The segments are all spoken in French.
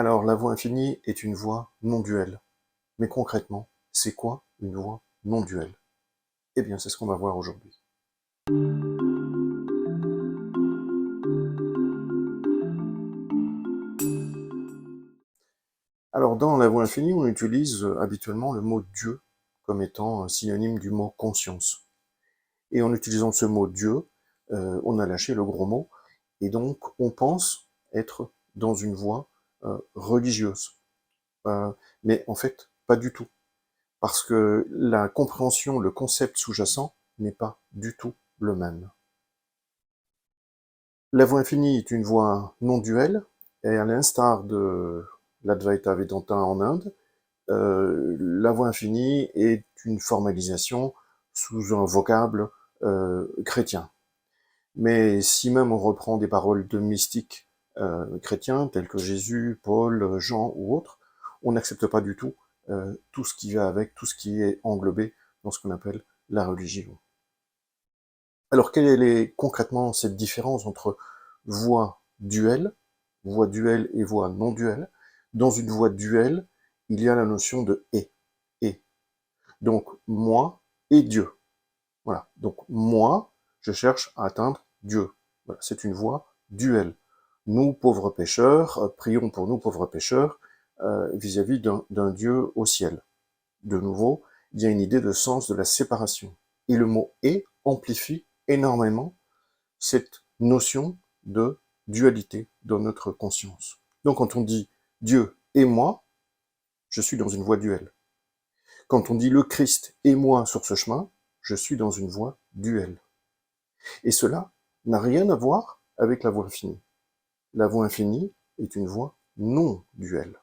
Alors, la voie infinie est une voie non duelle. Mais concrètement, c'est quoi une voie non duelle? Eh bien, c'est ce qu'on va voir aujourd'hui. Alors, dans la voie infinie, on utilise habituellement le mot Dieu comme étant un synonyme du mot conscience. Et en utilisant ce mot Dieu, on a lâché le gros mot, et donc on pense être dans une voie religieuse. Mais en fait, pas du tout. Parce que la compréhension, le concept sous-jacent n'est pas du tout le même. La voie infinie est une voie non duelle, et à l'instar de l'Advaita Vedanta en Inde, la voie infinie est une formalisation sous un vocable chrétien. Mais si même on reprend des paroles de mystiques chrétiens, tels que Jésus, Paul, Jean ou autres, on n'accepte pas du tout tout ce qui va avec, tout ce qui est englobé dans ce qu'on appelle la religion. Alors, quelle est concrètement cette différence entre voie duelle et voie non duelle? Dans une voie duelle, il y a la notion de et. Donc, moi et Dieu. Voilà. Donc, moi, je cherche à atteindre Dieu. Voilà. C'est une voie duelle. Nous, pauvres pécheurs, prions pour nous, pauvres pécheurs, vis-à-vis d'un Dieu au ciel. De nouveau, il y a une idée de sens de la séparation. Et le mot « et » amplifie énormément cette notion de dualité dans notre conscience. Donc quand on dit Dieu et moi, je suis dans une voie duelle. Quand on dit le Christ et moi sur ce chemin, je suis dans une voie duelle. Et cela n'a rien à voir avec la voie infinie. La voie infinie est une voie non duelle.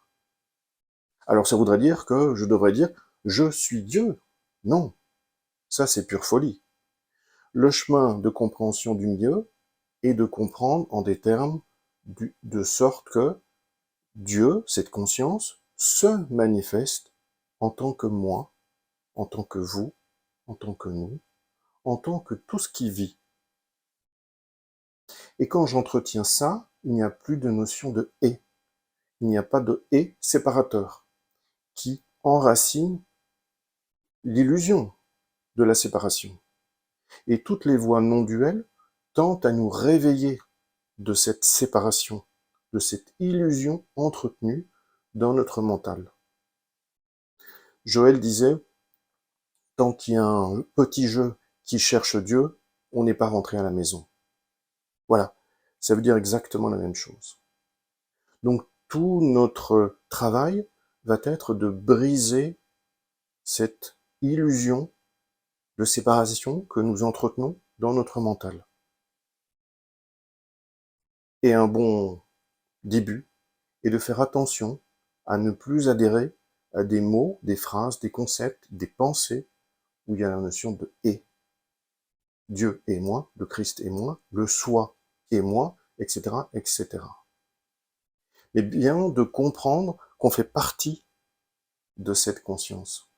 Alors ça voudrait dire que je devrais dire je suis Dieu. Non, ça c'est pure folie. Le chemin de compréhension du milieu est de comprendre en des termes de sorte que Dieu, cette conscience, se manifeste en tant que moi, en tant que vous, en tant que nous, en tant que tout ce qui vit. Et quand j'entretiens ça, il n'y a plus de notion de « et ». Il n'y a pas de « et » séparateur qui enracine l'illusion de la séparation. Et toutes les voies non duelles tentent à nous réveiller de cette séparation, de cette illusion entretenue dans notre mental. Joël disait, tant qu'il y a un petit jeu qui cherche Dieu, on n'est pas rentré à la maison. Voilà, ça veut dire exactement la même chose. Donc tout notre travail va être de briser cette illusion de séparation que nous entretenons dans notre mental. Et un bon début est de faire attention à ne plus adhérer à des mots, des phrases, des concepts, des pensées où il y a la notion de « et ». Dieu et moi, le Christ et moi, le soi et moi, etc., etc. Mais bien de comprendre qu'on fait partie de cette conscience.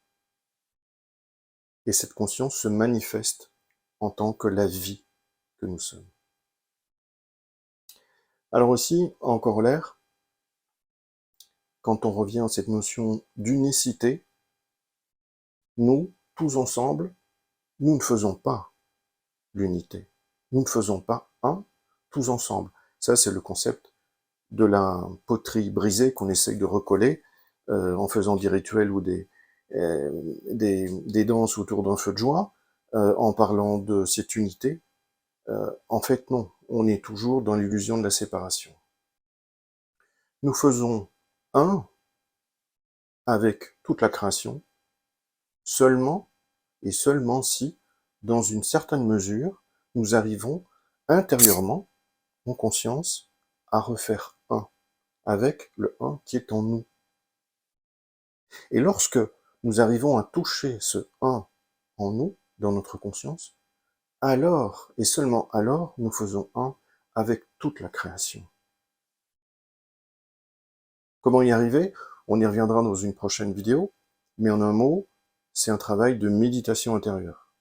Et cette conscience se manifeste en tant que la vie que nous sommes. Alors aussi, en corollaire, quand on revient à cette notion d'unicité, nous, tous ensemble, nous ne faisons pas l'unité. Nous ne faisons pas un, tous ensemble. Ça, c'est le concept de la poterie brisée qu'on essaye de recoller en faisant des rituels ou des danses autour d'un feu de joie, en parlant de cette unité. En fait, non, on est toujours dans l'illusion de la séparation. Nous faisons un avec toute la création, seulement et seulement si, dans une certaine mesure, nous arrivons intérieurement, en conscience, à refaire un, avec le un qui est en nous. Et lorsque nous arrivons à toucher ce un en nous, dans notre conscience, alors, et seulement alors, nous faisons un avec toute la création. Comment y arriver? On y reviendra dans une prochaine vidéo, mais en un mot, c'est un travail de méditation intérieure.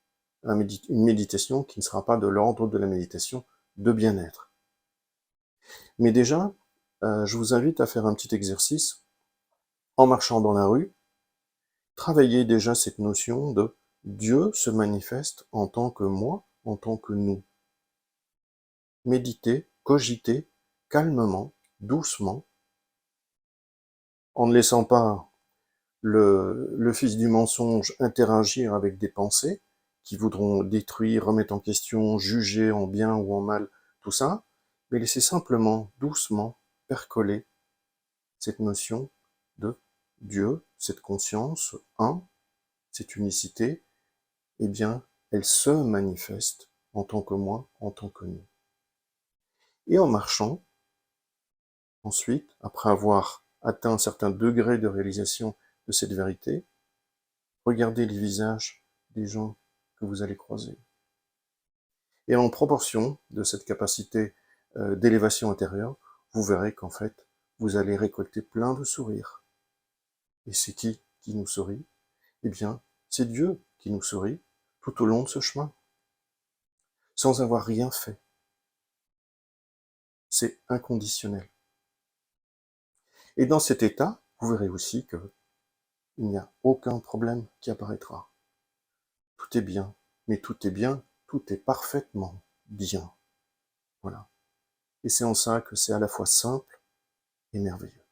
Une méditation qui ne sera pas de l'ordre de la méditation de bien-être. Mais déjà, je vous invite à faire un petit exercice en marchant dans la rue. Travaillez déjà cette notion de Dieu se manifeste en tant que moi, en tant que nous. Méditez, cogitez calmement, doucement, en ne laissant pas le fils du mensonge interagir avec des pensées qui voudront détruire, remettre en question, juger en bien ou en mal, tout ça, mais laissez simplement, doucement, percoler cette notion de Dieu, cette conscience, un, cette unicité, eh bien, elle se manifeste en tant que moi, en tant que nous. Et en marchant, ensuite, après avoir atteint un certain degré de réalisation de cette vérité, regardez les visages des gens que vous allez croiser. Et en proportion de cette capacité d'élévation intérieure, vous verrez qu'en fait, vous allez récolter plein de sourires. Et c'est qui nous sourit? Eh bien, c'est Dieu qui nous sourit tout au long de ce chemin, sans avoir rien fait. C'est inconditionnel. Et dans cet état, vous verrez aussi qu'il n'y a aucun problème qui apparaîtra. Tout est bien, mais tout est bien, tout est parfaitement bien. Voilà. Et c'est en ça que c'est à la fois simple et merveilleux.